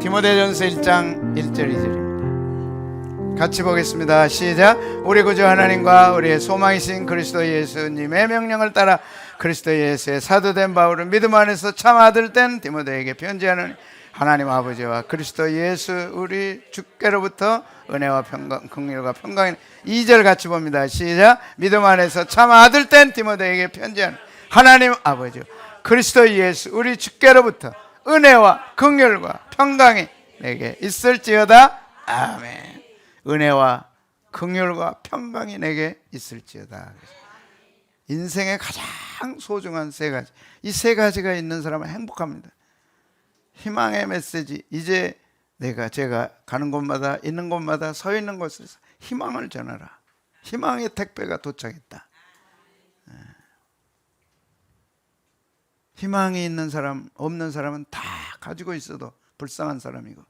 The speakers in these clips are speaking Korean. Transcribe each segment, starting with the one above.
디모데전서 1장 1절 2절입니다. 같이 보겠습니다. 시작. 우리 구주 하나님과 우리의 소망이신 그리스도 예수님의 명령을 따라 그리스도 예수의 사도된 바울은 믿음 안에서 참 아들 된 디모데에게 편지하는 하나님 아버지와 그리스도 예수 우리 주께로부터 은혜와 평강, 긍휼과 평강이 2절 같이 봅니다. 시작. 믿음 안에서 참 아들 된 디모데에게 편지하는 하나님 아버지와 그리스도 예수 우리 주께로부터 은혜와 긍휼과 평강이 내게 있을지어다. 아멘. 은혜와 긍휼과 평강이 내게 있을지어다. 인생의 가장 소중한 세 가지, 이 세 가지가 있는 사람은 행복합니다. 희망의 메시지. 이제 제가 가는 곳마다 있는 곳마다 서 있는 곳에서 희망을 전하라. 희망의 택배가 도착했다. 희망이 있는 사람, 없는 사람은 다 가지고 있어도 불쌍한 사람이고,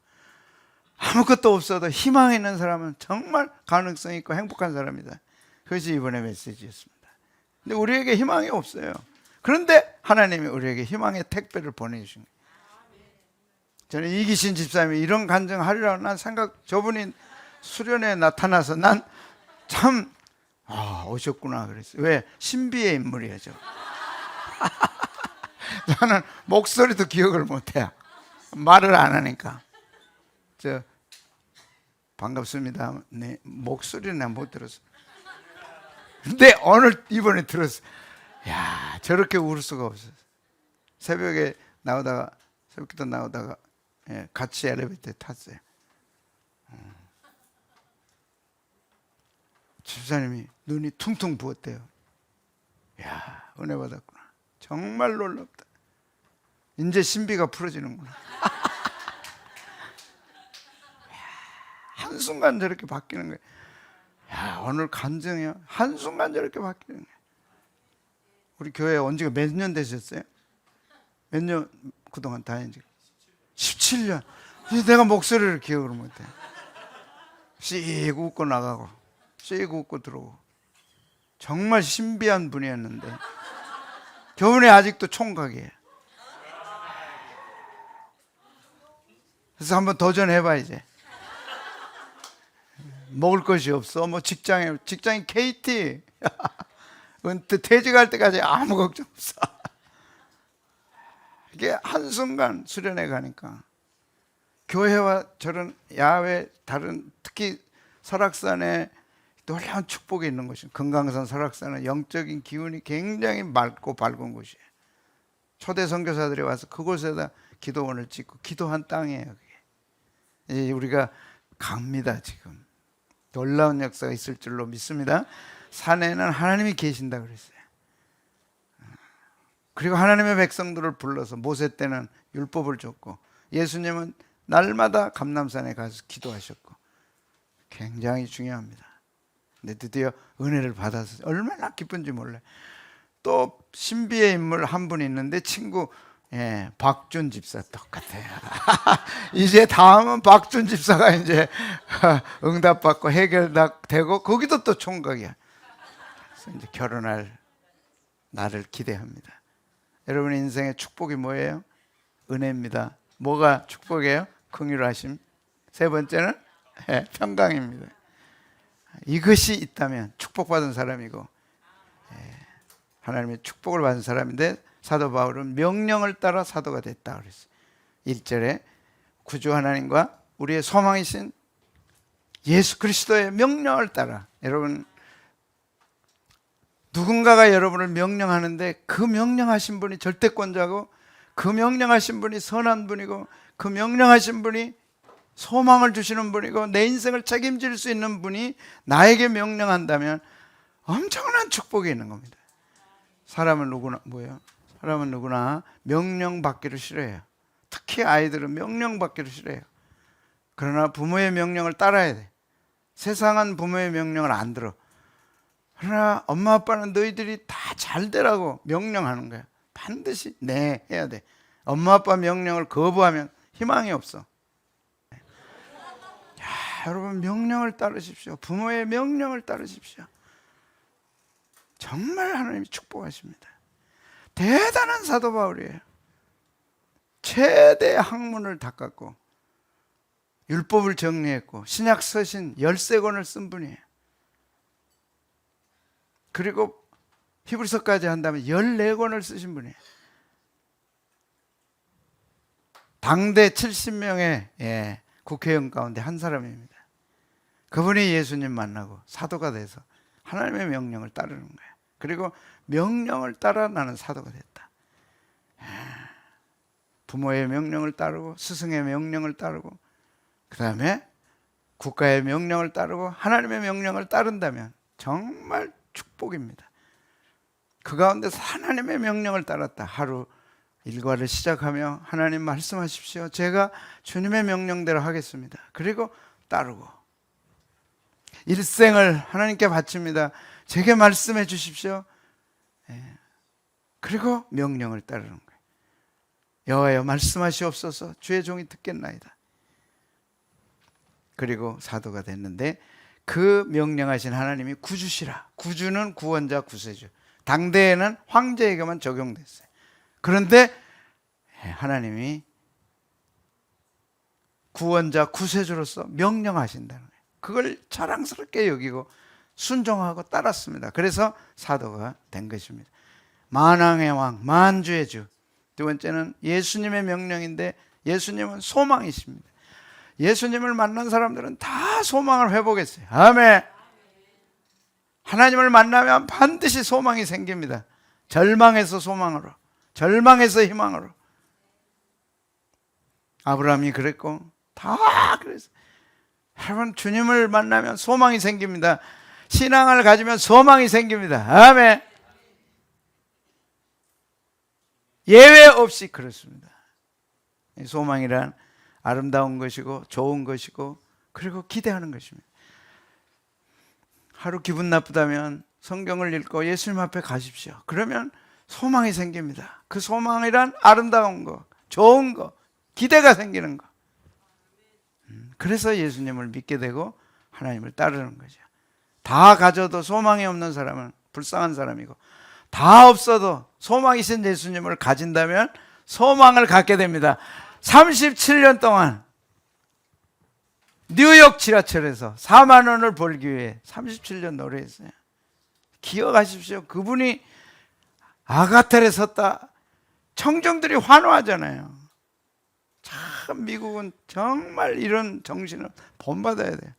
아무것도 없어도 희망이 있는 사람은 정말 가능성 있고 행복한 사람이다. 그것이 이번의 메시지였습니다. 근데 우리에게 희망이 없어요. 그런데 하나님이 우리에게 희망의 택배를 보내주신 거예요. 저는 이기신 집사님이 이런 간증하리라고 난 저분이 수련회에 나타나서 난 참 오셨구나 그랬어요. 왜? 신비의 인물이에요. 저는 목소리도 기억을 못해요. 말을 안 하니까. 반갑습니다. 네, 목소리는 난 못 들었어. 근데 이번에 들었어. 야, 저렇게 울 수가 없었어. 새벽기도 나오다가 같이 엘리베이터에 탔어요. 집사님이 눈이 퉁퉁 부었대요. 야, 은혜 받았구나. 정말 놀랍다. 이제 신비가 풀어지는구나. 한순간 저렇게 바뀌는 거예요. 야, 오늘 간증이야. 한순간 저렇게 바뀌는 거예요. 우리 교회 온 지가 몇 년 되셨어요? 몇 년 그동안 다닌지? 17년. 내가 목소리를 기억을 못해. 씩 웃고 나가고 씩 웃고 들어오고. 정말 신비한 분이었는데 저분이 아직도 총각이에요. 그래서 한번 도전해봐. 이제 먹을 것이 없어. 뭐 직장이 KT 퇴직할 때까지 아무 걱정 없어. 이게 한순간 수련회 가니까 교회와 저런 야외 다른 특히 설악산에 놀라운 축복이 있는 곳이에요. 금강산 설악산은 영적인 기운이 굉장히 맑고 밝은 곳이에요. 초대 선교사들이 와서 그곳에다 기도원을 짓고 기도한 땅이에요. 그게. 이제 우리가 갑니다. 지금 놀라운 역사가 있을 줄로 믿습니다. 산에는 하나님이 계신다 그랬어요. 그리고 하나님의 백성들을 불러서 모세 때는 율법을 줬고 예수님은 날마다 감람산에 가서 기도하셨고 굉장히 중요합니다. 근데 드디어 은혜를 받아서 얼마나 기쁜지 몰라요. 또 신비의 인물 한 분 있는데 친구 박준 집사 똑같아요. 이제 다음은 박준 집사가 이제 응답받고 해결되고 거기도 또 총각이야. 그래서 이제 결혼할 날을 기대합니다. 여러분 인생의 축복이 뭐예요? 은혜입니다. 뭐가 축복이에요? 긍휼하심. 세 번째는 평강입니다. 이것이 있다면 축복받은 사람이고 하나님의 축복을 받은 사람인데 사도 바울은 명령을 따라 사도가 됐다 그랬어요. 1절에 구주 하나님과 우리의 소망이신 예수 그리스도의 명령을 따라. 여러분 누군가가 여러분을 명령하는데 그 명령하신 분이 절대권자고 그 명령하신 분이 선한 분이고 그 명령하신 분이 소망을 주시는 분이고 내 인생을 책임질 수 있는 분이 나에게 명령한다면 엄청난 축복이 있는 겁니다. 사람은 누구나 명령받기를 싫어해요. 특히 아이들은 명령받기를 싫어해요. 그러나 부모의 명령을 따라야 돼. 세상은 부모의 명령을 안 들어. 그러나 엄마 아빠는 너희들이 다 잘 되라고 명령하는 거야. 반드시 해야 돼. 엄마 아빠 명령을 거부하면 희망이 없어. 여러분 명령을 따르십시오. 부모의 명령을 따르십시오. 정말 하나님이 축복하십니다. 대단한 사도 바울이에요. 최대 학문을 닦았고 율법을 정리했고 신약 서신 13권을 쓴 분이에요. 그리고 히브리서까지 한다면 14권을 쓰신 분이에요. 당대 70명의 국회의원 가운데 한 사람입니다. 그분이 예수님 만나고 사도가 돼서 하나님의 명령을 따르는 거예요. 그리고 명령을 따라 나는 사도가 됐다. 부모의 명령을 따르고 스승의 명령을 따르고 그 다음에 국가의 명령을 따르고 하나님의 명령을 따른다면 정말 축복입니다. 그 가운데서 하나님의 명령을 따랐다. 하루 일과를 시작하며 하나님 말씀하십시오. 제가 주님의 명령대로 하겠습니다. 그리고 따르고 일생을 하나님께 바칩니다. 제게 말씀해 주십시오. 그리고 명령을 따르는 거예요. 여호와여 말씀하시옵소서. 주의 종이 듣겠나이다. 그리고 사도가 됐는데 그 명령하신 하나님이 구주시라. 구주는 구원자, 구세주. 당대에는 황제에게만 적용됐어요. 그런데 하나님이 구원자, 구세주로서 명령하신다는 거예요. 그걸 자랑스럽게 여기고 순종하고 따랐습니다. 그래서 사도가 된 것입니다. 만왕의 왕, 만주의 주. 두 번째는 예수님의 명령인데 예수님은 소망이십니다. 예수님을 만난 사람들은 다 소망을 회복했어요. 아멘. 하나님을 만나면 반드시 소망이 생깁니다. 절망에서 소망으로, 절망에서 희망으로. 아브라함이 그랬고 다 그랬어요. 여러분, 주님을 만나면 소망이 생깁니다. 신앙을 가지면 소망이 생깁니다. 아멘. 예외 없이 그렇습니다. 소망이란 아름다운 것이고 좋은 것이고 그리고 기대하는 것입니다. 하루 기분 나쁘다면 성경을 읽고 예수님 앞에 가십시오. 그러면 소망이 생깁니다. 그 소망이란 아름다운 거, 좋은 거, 기대가 생기는 거. 그래서 예수님을 믿게 되고 하나님을 따르는 거죠. 다 가져도 소망이 없는 사람은 불쌍한 사람이고 다 없어도 소망이신 예수님을 가진다면 소망을 갖게 됩니다. 37년 동안 뉴욕 지하철에서 4만 원을 벌기 위해 37년 노래했어요. 기억하십시오. 그분이 아가텔에 섰다. 청중들이 환호하잖아요. 참 미국은 정말 이런 정신을 본받아야 돼요.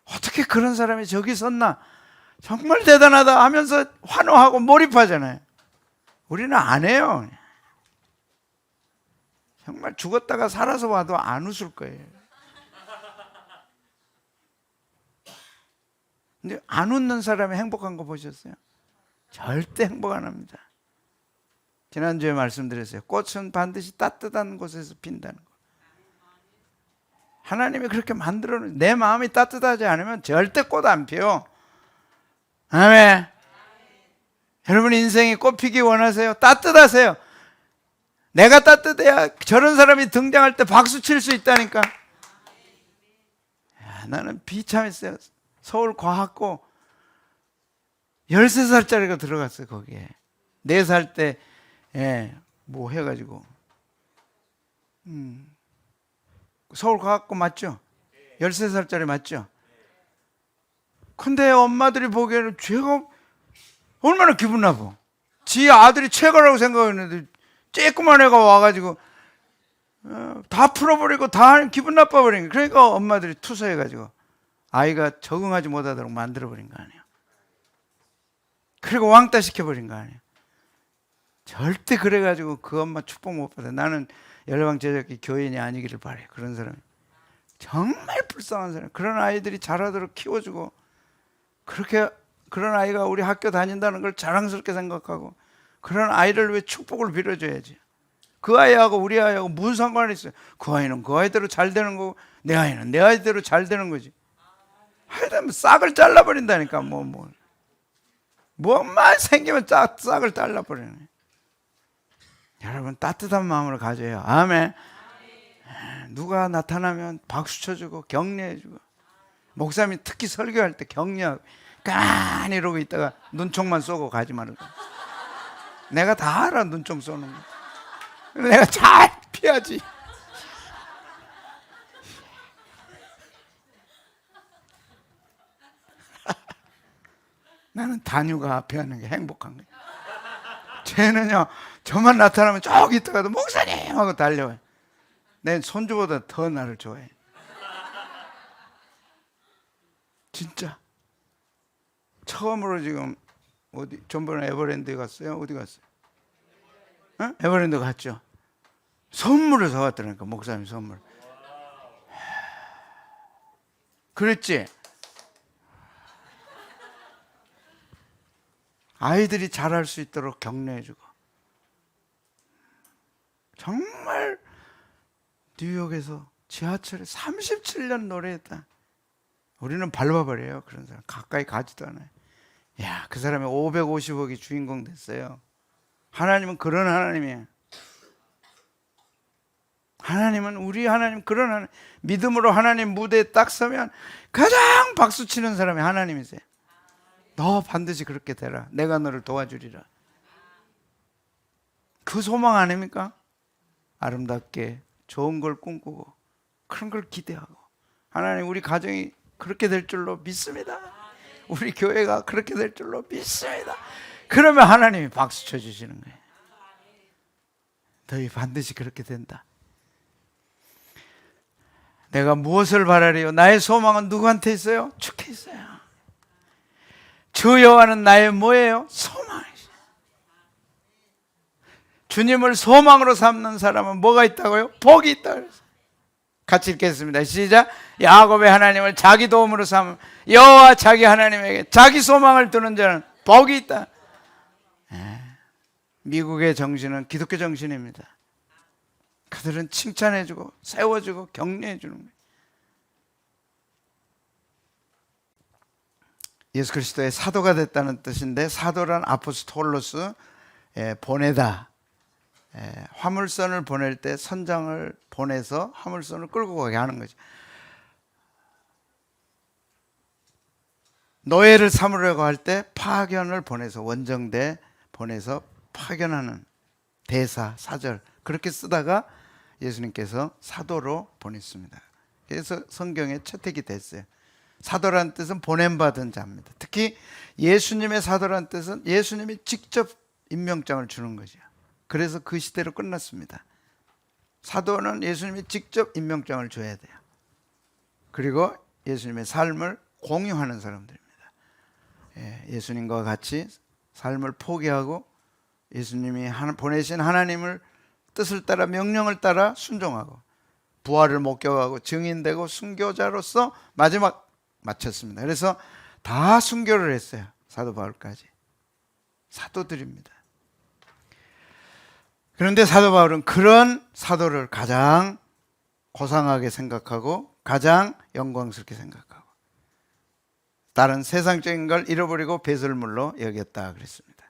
어떻게 그런 사람이 저기 섰나? 정말 대단하다 하면서 환호하고 몰입하잖아요. 우리는 안 해요. 정말 죽었다가 살아서 와도 안 웃을 거예요. 근데 안 웃는 사람이 행복한 거 보셨어요? 절대 행복 안 합니다. 지난주에 말씀드렸어요. 꽃은 반드시 따뜻한 곳에서 핀다는 거. 하나님이 그렇게 만들어놓은, 내 마음이 따뜻하지 않으면 절대 꽃 안 피워. 아멘. 여러분 인생이 꽃 피기 원하세요? 따뜻하세요. 내가 따뜻해야 저런 사람이 등장할 때 박수 칠 수 있다니까. 야, 나는 비참했어요. 서울 과학고 13살짜리가 들어갔어요. 거기에 4살 때 뭐 해가지고 서울 과학고 맞죠? 13살짜리 맞죠? 근데 엄마들이 보기에는 쟤가 얼마나 기분 나빠. 지 아들이 최고라고 생각했는데 쬐끄만 애가 와가지고 다 풀어버리고 다 기분 나빠버린 거예요. 그러니까 엄마들이 투서해가지고 아이가 적응하지 못하도록 만들어버린 거 아니에요. 그리고 왕따 시켜버린 거 아니에요. 절대 그래가지고 그 엄마 축복 못 받아. 나는 열방 제자기 교인이 아니기를 바래. 그런 사람 정말 불쌍한 사람. 그런 아이들이 자라도록 키워주고 그렇게 그런 아이가 우리 학교 다닌다는 걸 자랑스럽게 생각하고 그런 아이를 왜 축복을 빌어줘야지. 그 아이하고 우리 아이하고 무슨 상관이 있어요? 그 아이는 그 아이대로 잘 되는 거고 내 아이는 내 아이대로 잘 되는 거지. 하여튼 싹을 잘라버린다니까. 뭐만 생기면 싹을 잘라버리네. 여러분 따뜻한 마음을 가져요. 아멘. 누가 나타나면 박수 쳐주고 격려해주고 목사님이 특히 설교할 때 격려하고 가만히 이러고 있다가 눈총만 쏘고 가지 말고. 내가 다 알아. 눈총 쏘는 거 내가 잘 피하지. 나는 다뉴가 앞에 하는 게 행복한 거예요. 쟤는요, 저만 나타나면 저기 있다가도 목사님 하고 달려와요. 내 손주보다 더 나를 좋아해. 진짜. 처음으로 지금 어디 전번에 에버랜드에 갔어요? 어디 갔어요? 어? 에버랜드 갔죠. 선물을 사왔더라니까, 목사님 선물. 그랬지? 아이들이 잘할 수 있도록 격려해주고. 정말 뉴욕에서 지하철에 37년 노래했다. 우리는 밟아버려요. 그런 사람 가까이 가지도 않아요. 야, 그 사람이 550억이 주인공 됐어요. 하나님은 그런 하나님이에요. 하나님은, 우리 하나님 그런 하나님. 믿음으로 하나님 무대에 딱 서면 가장 박수 치는 사람이 하나님이세요. 너 반드시 그렇게 되라. 내가 너를 도와주리라. 그 소망 아닙니까? 아름답게 좋은 걸 꿈꾸고 그런 걸 기대하고, 하나님 우리 가정이 그렇게 될 줄로 믿습니다. 우리 교회가 그렇게 될 줄로 믿습니다. 그러면 하나님이 박수 쳐주시는 거예요. 너희 반드시 그렇게 된다. 내가 무엇을 바라리요? 나의 소망은 누구한테 있어요? 주께 있어요. 주 여호와는 나의 뭐예요? 소망이죠. 주님을 소망으로 삼는 사람은 뭐가 있다고요? 복이 있다고 그랬어요. 같이 읽겠습니다. 시작. 야곱의 하나님을 자기 도움으로 삼은 여호와 자기 하나님에게 자기 소망을 두는 자는 복이 있다. 미국의 정신은 기독교 정신입니다. 그들은 칭찬해주고 세워주고 격려해주는 거예요. 예수 그리스도의 사도가 됐다는 뜻인데, 사도란 아포스톨로스, 보내다. 화물선을 보낼 때 선장을 보내서 화물선을 끌고 가게 하는 거죠. 노예를 삼으려고 할 때 파견을 보내서, 원정대 보내서 파견하는 대사, 사절, 그렇게 쓰다가 예수님께서 사도로 보냈습니다. 그래서 성경에 채택이 됐어요. 사도란 뜻은 보냄받은 자입니다. 특히 예수님의 사도란 뜻은 예수님이 직접 임명장을 주는 거죠. 그래서 그 시대로 끝났습니다. 사도는 예수님이 직접 임명장을 줘야 돼요. 그리고 예수님의 삶을 공유하는 사람들입니다. 예수님과 같이 삶을 포기하고 예수님이 보내신 하나님을 뜻을 따라, 명령을 따라 순종하고 부활을 목격하고 증인되고 순교자로서 마지막 마쳤습니다. 그래서 다 순교를 했어요. 사도 바울까지. 사도들입니다. 그런데 사도 바울은 그런 사도를 가장 고상하게 생각하고 가장 영광스럽게 생각하고 다른 세상적인 걸 잃어버리고 배설물로 여겼다 그랬습니다.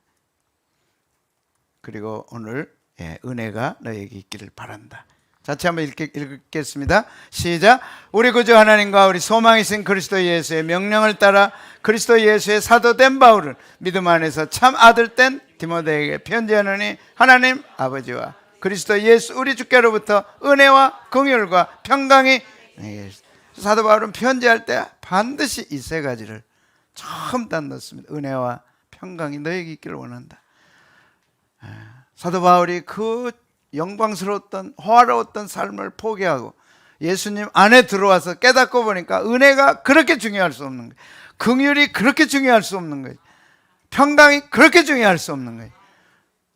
그리고 오늘 은혜가 너에게 있기를 바란다. 같이 한번 읽겠습니다. 시작. 우리 구주 하나님과 우리 소망이신 그리스도 예수의 명령을 따라 그리스도 예수의 사도된 바울은 믿음 안에서 참 아들 된 디모데에게 편지하노니 하나님 아버지와 그리스도 예수 우리 주께로부터 은혜와 긍휼과 평강이 사도 바울은 편지할 때 반드시 이 세 가지를 처음 다 넣습니다. 은혜와 평강이 너에게 있기를 원한다. 사도 바울이 그 영광스러웠던 호화로웠던 삶을 포기하고 예수님 안에 들어와서 깨닫고 보니까 은혜가 그렇게 중요할 수 없는 거예요. 긍휼이 그렇게 중요할 수 없는 거예요. 평강이 그렇게 중요할 수 없는 거예요.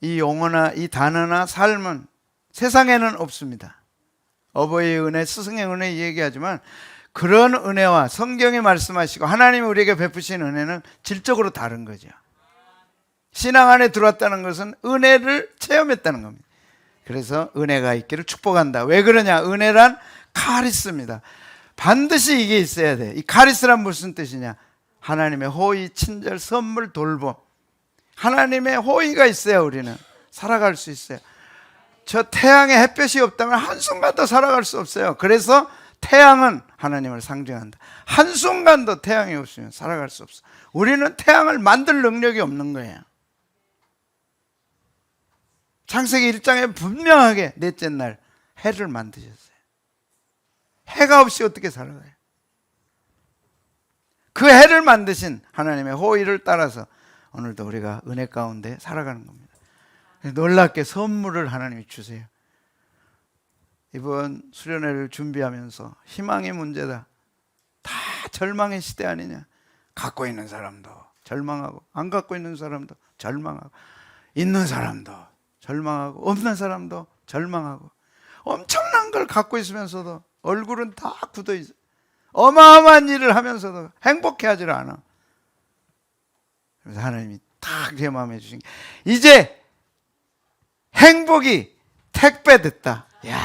이 용어나 이 단어나 삶은 세상에는 없습니다. 어버이의 은혜, 스승의 은혜 얘기하지만 그런 은혜와 성경이 말씀하시고 하나님이 우리에게 베푸신 은혜는 질적으로 다른 거죠. 신앙 안에 들어왔다는 것은 은혜를 체험했다는 겁니다. 그래서 은혜가 있기를 축복한다. 왜 그러냐? 은혜란 카리스입니다. 반드시 이게 있어야 돼. 이 카리스란 무슨 뜻이냐? 하나님의 호의, 친절, 선물, 돌봄. 하나님의 호의가 있어야 우리는 살아갈 수 있어요. 저 태양에 햇볕이 없다면 한순간도 살아갈 수 없어요. 그래서 태양은 하나님을 상징한다. 한순간도 태양이 없으면 살아갈 수 없어. 우리는 태양을 만들 능력이 없는 거예요. 창세기 1장에 분명하게 넷째 날 해를 만드셨어요. 해가 없이 어떻게 살아가요? 그 해를 만드신 하나님의 호의를 따라서 오늘도 우리가 은혜 가운데 살아가는 겁니다. 놀랍게 선물을 하나님이 주세요. 이번 수련회를 준비하면서 희망의 문제다, 다 절망의 시대 아니냐. 갖고 있는 사람도 절망하고, 안 갖고 있는 사람도 절망하고, 있는 사람도 절망하고, 없는 사람도 절망하고, 엄청난 걸 갖고 있으면서도 얼굴은 다 굳어 있어. 어마어마한 일을 하면서도 행복해하지 않아. 그래서 하나님이 딱 제 마음에 주신 게, 이제 행복이 택배됐다. 야,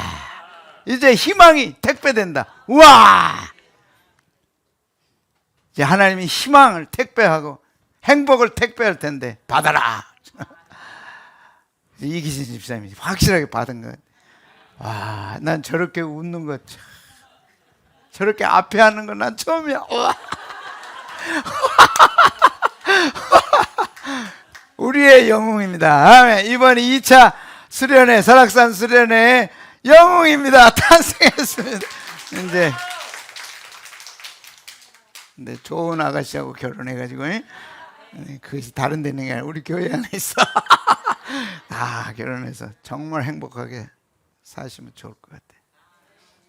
이제 희망이 택배된다. 우와! 이제 하나님이 희망을 택배하고 행복을 택배할 텐데 받아라. 이기신 집사님이 확실하게 받은 것. 와, 난 저렇게 웃는 것, 저렇게 앞에 하는 건 난 처음이야. 우리의 영웅입니다. 아멘. 이번 2차 수련회, 설악산 수련회의 영웅입니다. 탄생했습니다. 이제 근데 좋은 아가씨하고 결혼해가지고, 그것이 다른 데 있는 게 아니라 우리 교회 안에 있어. 결혼해서 정말 행복하게 사시면 좋을 것 같아.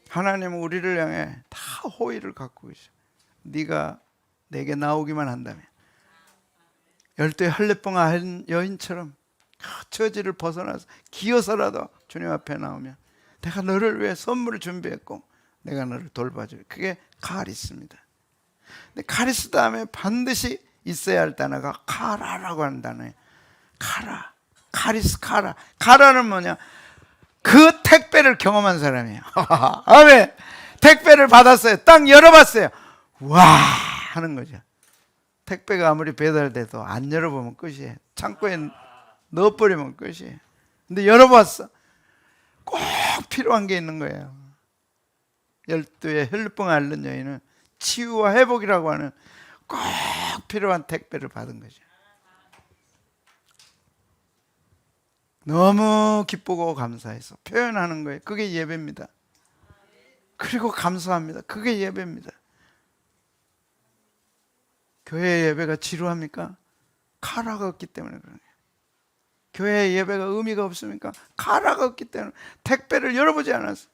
하나님은 우리를 향해 다 호의를 갖고 계셔. 네가 내게 나오기만 한다면, 열두의 할례병한 여인처럼 처지를 벗어나서 기어서라도 주님 앞에 나오면 내가 너를 위해 선물을 준비했고 내가 너를 돌봐줄. 그게 카리스입니다. 근데 카리스 다음에 반드시 있어야 할 단어가 카라라고 하는 단어예요. 카라, 카리스, 카라. 카라는 뭐냐? 그 택배를 경험한 사람이에요. 아멘. 택배를 받았어요. 딱 열어봤어요. 와 하는 거죠. 택배가 아무리 배달돼도 안 열어보면 끝이에요. 창고에 넣어버리면 끝이에요. 근데 열어봤어. 꼭 필요한 게 있는 거예요. 12의 혈루병 앓는 여인은 치유와 회복이라고 하는 꼭 필요한 택배를 받은 거죠. 너무 기쁘고 감사해서 표현하는 거예요. 그게 예배입니다. 그리고 감사합니다. 그게 예배입니다. 교회 예배가 지루합니까? 카라가 없기 때문에 그러네요. 교회 예배가 의미가 없습니까? 카라가 없기 때문에. 택배를 열어보지 않았어.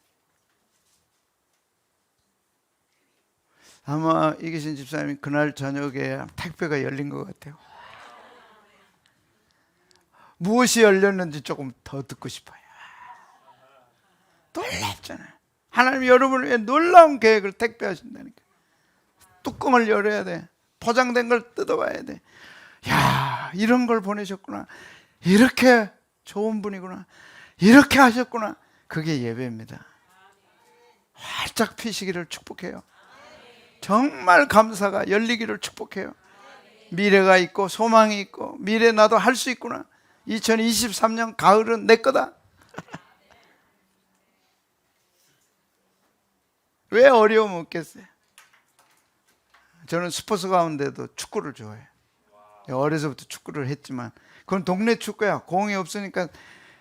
아마 이기신 집사님이 그날 저녁에 택배가 열린 것 같아요. 무엇이 열렸는지 조금 더 듣고 싶어요. 놀랍잖아요. 하나님이 여러분을 위해 놀라운 계획을 택배하신다니까. 뚜껑을 열어야 돼. 포장된 걸 뜯어봐야 돼. 야, 이런 걸 보내셨구나. 이렇게 좋은 분이구나. 이렇게 하셨구나. 그게 예배입니다. 활짝 피시기를 축복해요. 정말 감사가 열리기를 축복해요. 미래가 있고 소망이 있고, 미래 나도 할 수 있구나. 2023년 가을은 내 거다. 왜 어려움 없겠어요? 저는 스포츠 가운데도 축구를 좋아해요. 어려서부터 축구를 했지만 그건 동네 축구야. 공이 없으니까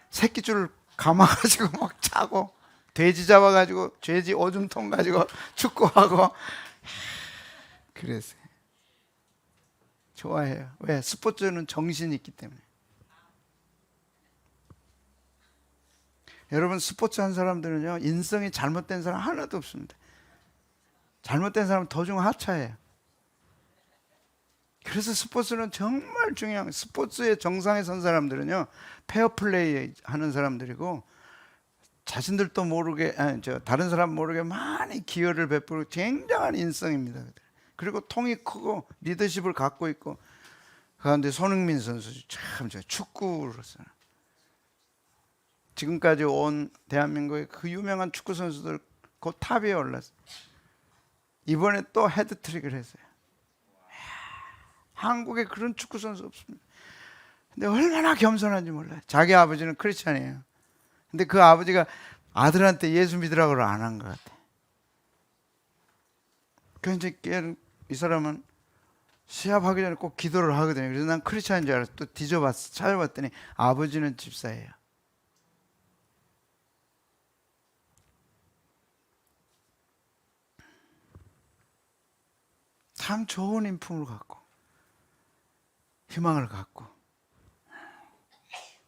새끼줄을 감아가지고 막 차고, 돼지 잡아가지고 돼지 오줌통 가지고 축구하고 그랬어요. 좋아해요. 왜? 스포츠는 정신이 있기 때문에. 여러분, 스포츠 한 사람들은요, 인성이 잘못된 사람 하나도 없습니다. 잘못된 사람은 도중 하차해요. 그래서 스포츠는 정말 중요한, 스포츠의 정상에 선 사람들은요, 페어플레이 하는 사람들이고, 자신들도 모르게, 다른 사람 모르게 많이 기여를 베풀고 굉장한 인성입니다. 그리고 통이 크고 리더십을 갖고 있고. 그런데 손흥민 선수 참 축구로서 지금까지 온 대한민국의 그 유명한 축구 선수들 그 탑에 올랐어요. 이번에 또 헤드트릭을 했어요. 한국에 그런 축구 선수 없습니다. 근데 얼마나 겸손한지 몰라요. 자기 아버지는 크리스찬이에요. 근데 그 아버지가 아들한테 예수 믿으라고 안 한 것 같아. 그래서 이제 이 사람은 시합하기 전에 꼭 기도를 하거든요. 그래서 난 크리스찬인 줄 알아서 또 뒤져봤어. 찾아봤더니 아버지는 집사예요. 참 좋은 인품을 갖고 희망을 갖고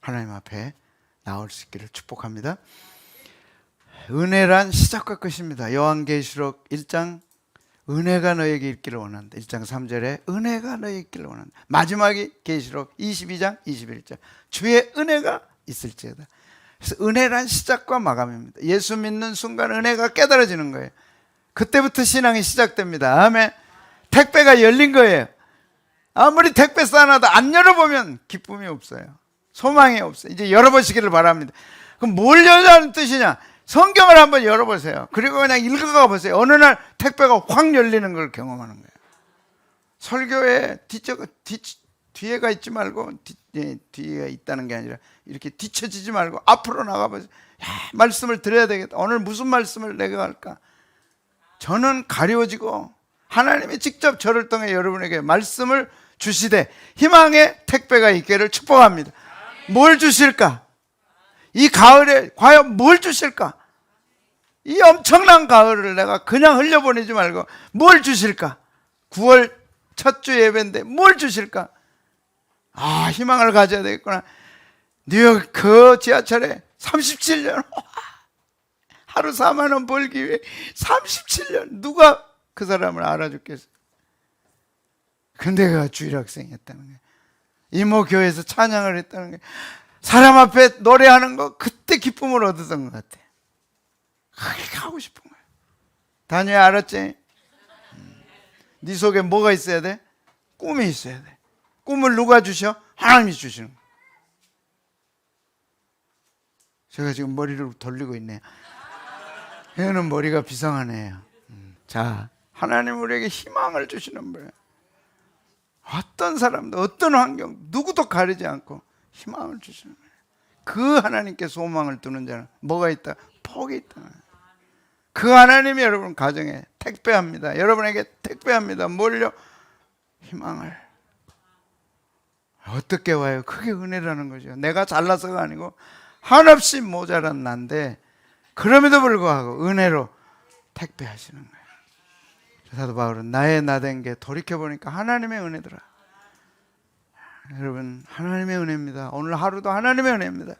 하나님 앞에 나올 수 있기를 축복합니다. 은혜란 시작과 끝입니다. 요한계시록 1장 은혜가 너에게 있기를 원한다. 1장 3절에 은혜가 너에게 있기를 원한다. 마지막이 계시록 22장 21절 주의 은혜가 있을지어다. 그래서 은혜란 시작과 마감입니다. 예수 믿는 순간 은혜가 깨달아지는 거예요. 그때부터 신앙이 시작됩니다. 아멘. 택배가 열린 거예요. 아무리 택배 쌓아놔도 안 열어보면 기쁨이 없어요. 소망이 없어요. 이제 열어보시기를 바랍니다. 그럼 뭘 열자는 뜻이냐? 성경을 한번 열어보세요. 그리고 그냥 읽어가 보세요. 어느 날 택배가 확 열리는 걸 경험하는 거예요. 설교에 뒤에가 있지 말고 뒤에 있다는 게 아니라 이렇게 뒤처지지 말고 앞으로 나가보세요. 야, 말씀을 드려야 되겠다. 오늘 무슨 말씀을 내가 할까? 저는 가려지고 하나님이 직접 저를 통해 여러분에게 말씀을 주시되 희망의 택배가 있기를 축복합니다. 뭘 주실까? 이 가을에 과연 뭘 주실까? 이 엄청난 가을을 내가 그냥 흘려보내지 말고 뭘 주실까? 9월 첫 주 예배인데 뭘 주실까? 아, 희망을 가져야 되겠구나. 뉴욕 그 지하철에 37년 하루 4만 원 벌기 위해 37년 누가 그 사람을 알아줬겠어요? 근데 그가 주일학생이었다는 거예요. 이모 교회에서 찬양을 했다는 거예요. 사람 앞에 노래하는 거 그때 기쁨을 얻었던 것 같아. 그게 하고 싶은 거예요. 다니엘 알았지? 네 속에 뭐가 있어야 돼? 꿈이 있어야 돼. 꿈을 누가 주셔? 하나님이 주시는 거예요. 제가 지금 머리를 돌리고 있네요. 얘는 머리가 비상하네요. 자, 하나님 우리에게 희망을 주시는 거예요. 어떤 사람도 어떤 환경 누구도 가리지 않고 희망을 주시는 거예요. 그 하나님께 소망을 두는 자는 뭐가 있다? 복이 있다. 그 하나님이 여러분 가정에 택배합니다. 여러분에게 택배합니다. 뭘요? 희망을. 어떻게 와요? 그게 은혜라는 거죠. 내가 잘나서가 아니고 한없이 모자란 난데 그럼에도 불구하고 은혜로 택배하시는 거예요. 사도 바울은 나의 나된 게 돌이켜보니까 하나님의 은혜더라. 여러분 하나님의 은혜입니다. 오늘 하루도 하나님의 은혜입니다.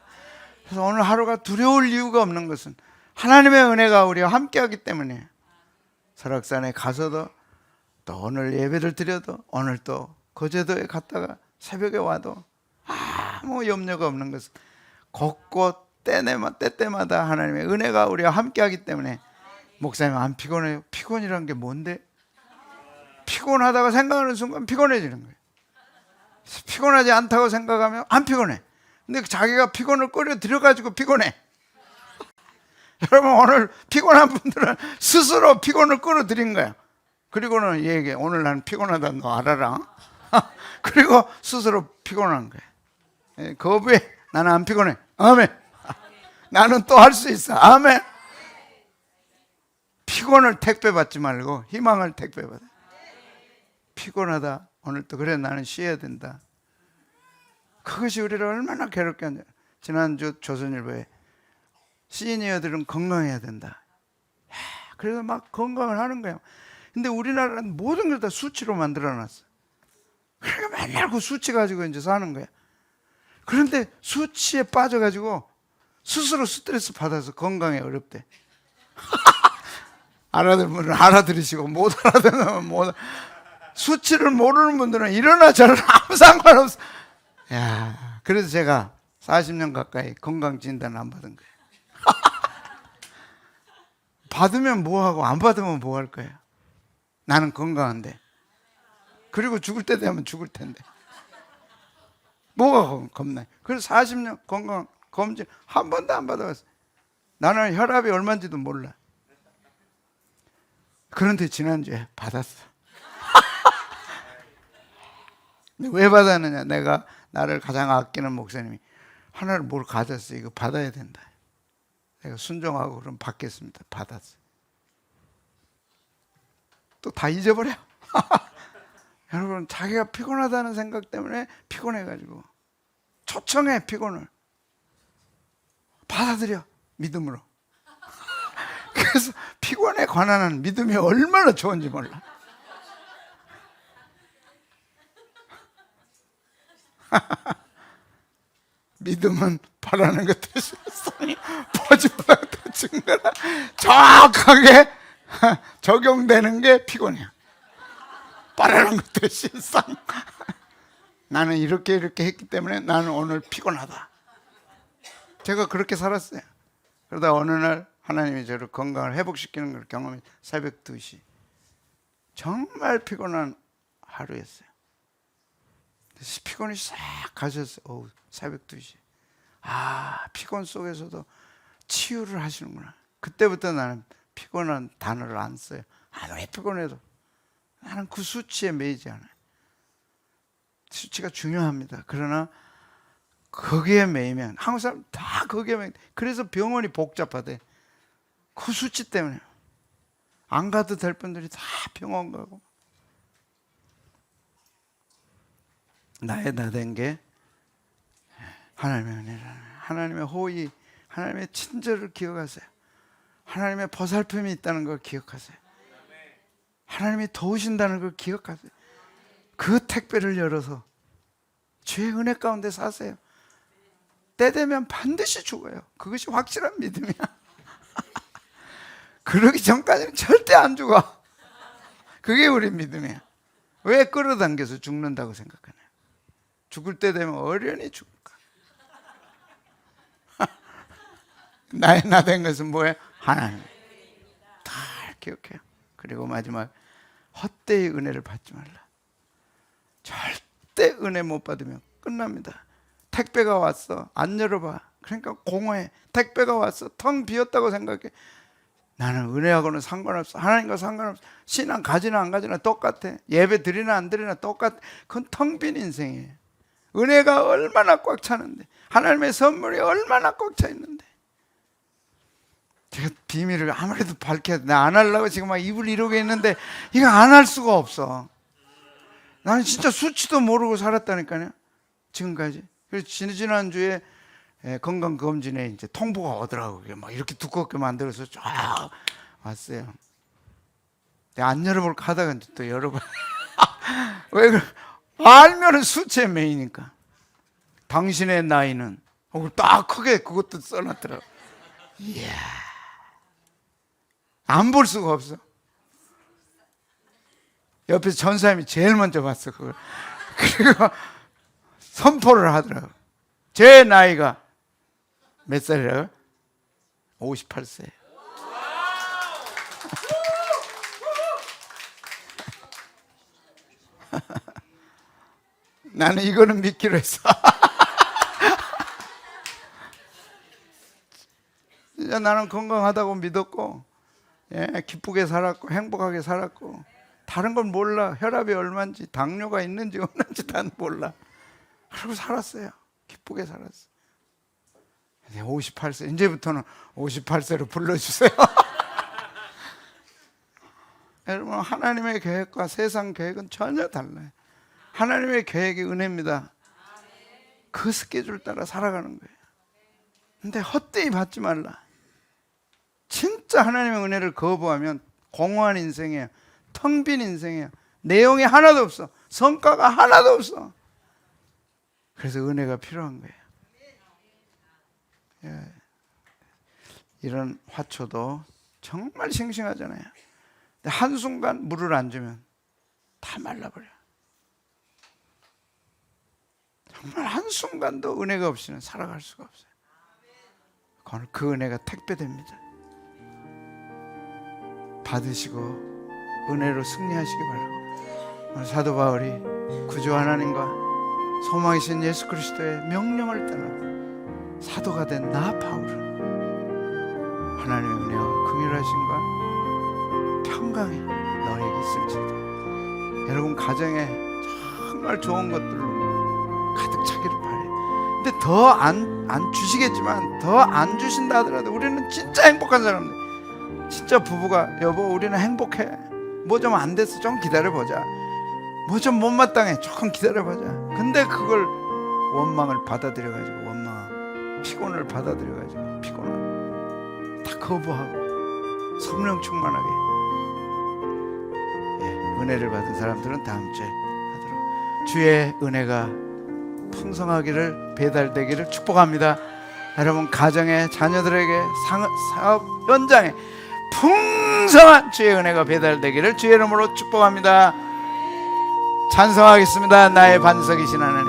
그래서 오늘 하루가 두려울 이유가 없는 것은 하나님의 은혜가 우리와 함께하기 때문이에요. 설악산에 가서도 또 오늘 예배를 드려도 오늘 또 거제도에 갔다가 새벽에 와도 아무 염려가 없는 것은 곳곳 때때마다 하나님의 은혜가 우리와 함께하기 때문에 목사님 안 피곤해요? 피곤이란 게 뭔데? 피곤하다가 생각하는 순간 피곤해지는 거예요. 피곤하지 않다고 생각하면 안 피곤해. 근데 자기가 피곤을 끌어들여가지고 피곤해. 여러분 오늘 피곤한 분들은 스스로 피곤을 끌어들인 거야. 그리고는 얘기해. 오늘 난 피곤하다 너 알아라. 그리고 스스로 피곤한 거야. 거부해. 나는 안 피곤해. 아멘. 나는 또 할 수 있어. 아멘. 피곤을 택배 받지 말고 희망을 택배 받아. 피곤하다. 오늘 또 그래 나는 쉬어야 된다. 그것이 우리를 얼마나 괴롭게 하냐. 지난주 조선일보에 시니어들은 건강해야 된다. 그래서 막 건강을 하는 거예요. 근데 우리나라는 모든 걸 다 수치로 만들어놨어. 그러니까 맨날 그 수치 가지고 이제 사는 거야. 그런데 수치에 빠져가지고 스스로 스트레스 받아서 건강에 어렵대. 알아들은 분은 알아들으시고 못 알아듣는 못. 수치를 모르는 분들은 일어나 저는 아무 상관없어. 야, 그래서 제가 40년 가까이 건강 진단 안 받은 거예요. 받으면 뭐하고 안 받으면 뭐 할 거예요? 나는 건강한데. 그리고 죽을 때 되면 죽을 텐데. 뭐가 겁나? 그래서 40년 건강 검진 한 번도 안 받아봤어. 나는 혈압이 얼마인지도 몰라. 그런데 지난주에 받았어. 왜 받았느냐? 내가 나를 가장 아끼는 목사님이 하나를 뭘 가졌어. 이거 받아야 된다. 내가 순종하고 그럼 받겠습니다. 받았어. 또 다 잊어버려. 여러분 자기가 피곤하다는 생각 때문에 피곤해가지고 초청해 피곤을. 받아들여 믿음으로. 그래서 피곤에 관한 믿음이 얼마나 좋은지 몰라. 믿음은 바라는 것들이 실상이 보지보다 더 증거라. 정확하게 적용되는 게 피곤해요. 바라는 것들이 실상. 나는 이렇게 했기 때문에 나는 오늘 피곤하다. 제가 그렇게 살았어요. 그러다 어느 날 하나님이 저를 건강을 회복시키는 걸 경험해. 새벽 2시 정말 피곤한 하루였어요. 피곤이 싹 가셨어요. 새벽 2시. 피곤 속에서도 치유를 하시는구나. 그때부터 나는 피곤한 단어를 안 써요. 왜 피곤해도 나는 그 수치에 매이지 않아요. 수치가 중요합니다. 그러나 거기에 매이면 한국 사람 다 거기에 매이. 그래서 병원이 복잡하대. 그 수치 때문에 안 가도 될 분들이 다 병원 가고. 나의 나 된 게 하나님의 은혜라는, 하나님의 호의, 하나님의 친절을 기억하세요. 하나님의 보살핌이 있다는 걸 기억하세요. 하나님이 도우신다는 걸 기억하세요. 그 택배를 열어서 주의 은혜 가운데 사세요. 때 되면 반드시 죽어요. 그것이 확실한 믿음이야. 그러기 전까지는 절대 안 죽어. 그게 우리 믿음이야. 왜 끌어당겨서 죽는다고 생각하냐? 죽을 때 되면 어련히 죽을까? 나의 나 된 것은 뭐예요? 하나님. 다 기억해요. 그리고 마지막, 헛되이 은혜를 받지 말라. 절대 은혜 못 받으면 끝납니다. 택배가 왔어, 안 열어봐. 그러니까 공허해. 택배가 왔어, 텅 비었다고 생각해. 나는 은혜하고는 상관없어. 하나님과 상관없어. 신앙 가지나 안 가지나 똑같아. 예배 드리나 안 드리나 똑같아. 그건 텅 빈 인생이에요. 은혜가 얼마나 꽉 차는데, 하나님의 선물이 얼마나 꽉 차 있는데. 제가 비밀을 아무래도 밝혀야 돼. 나 안 하려고 지금 막 입을 이러고 있는데 이거 안 할 수가 없어. 나는 진짜 수치도 모르고 살았다니까요, 지금까지. 그래서 지난주에 건강검진에 이제 통보가 오더라고요. 막 이렇게 두껍게 만들어서 쫙 왔어요. 내가 안 열어볼까 하다가 또 열어봐. 왜 그래? 알면은 수치에 매이니까. 당신의 나이는 딱 크게 그것도 써놨더라고. 이야, 안 볼 수가 없어. 옆에서 전사님이 제일 먼저 봤어, 그걸. 그리고 선포를 하더라고. 제 나이가 몇 살이라고요? 58세. 나는 이거는 믿기로 했어. 진짜 나는 건강하다고 믿었고, 기쁘게 살았고, 행복하게 살았고, 다른 건 몰라. 혈압이 얼마인지, 당뇨가 있는지 없는지 다 몰라. 그러고 살았어요. 기쁘게 살았어. 58세, 이제부터는 58세로 불러주세요. 여러분, 하나님의 계획과 세상 계획은 전혀 달라요. 하나님의 계획이 은혜입니다. 그 스케줄 따라 살아가는 거예요. 근데 헛되이 받지 말라. 진짜 하나님의 은혜를 거부하면 공허한 인생이에요. 텅 빈 인생이에요. 내용이 하나도 없어. 성과가 하나도 없어. 그래서 은혜가 필요한 거예요. 이런 화초도 정말 싱싱하잖아요. 근데 한순간 물을 안 주면 다 말라버려요. 정말 한순간도 은혜가 없이는 살아갈 수가 없어요. 오늘 그 은혜가 택배됩니다. 받으시고 은혜로 승리하시기 바라고. 오늘 사도 바울이 구주 하나님과 소망이신 예수 그리스도의 명령을 따라 사도가 된 나 바울은 하나님의 은혜와 긍휼하심과 평강이 너에게 있을지어다. 여러분 가정에 정말 좋은 것들로 가득 차기를 바래요. 근데 더 안 주시겠지만, 더 안 주신다 하더라도 우리는 진짜 행복한 사람들. 진짜 부부가, 여보 우리는 행복해. 뭐 좀 안 됐어, 좀 기다려보자. 뭐 좀 못마땅해, 조금 기다려보자. 근데 그걸 원망을 받아들여가지고, 피곤을 받아들여가지고 피곤을 다 거부하고 성령 충만하게, 은혜를 받은 사람들은 다음 주에 하도록. 주의 은혜가 풍성하기를, 배달되기를 축복합니다. 여러분 가정에, 자녀들에게, 사업 현장에 풍성한 주의 은혜가 배달되기를 주의 이름으로 축복합니다. 찬송하겠습니다. 나의 반석이신 하나님,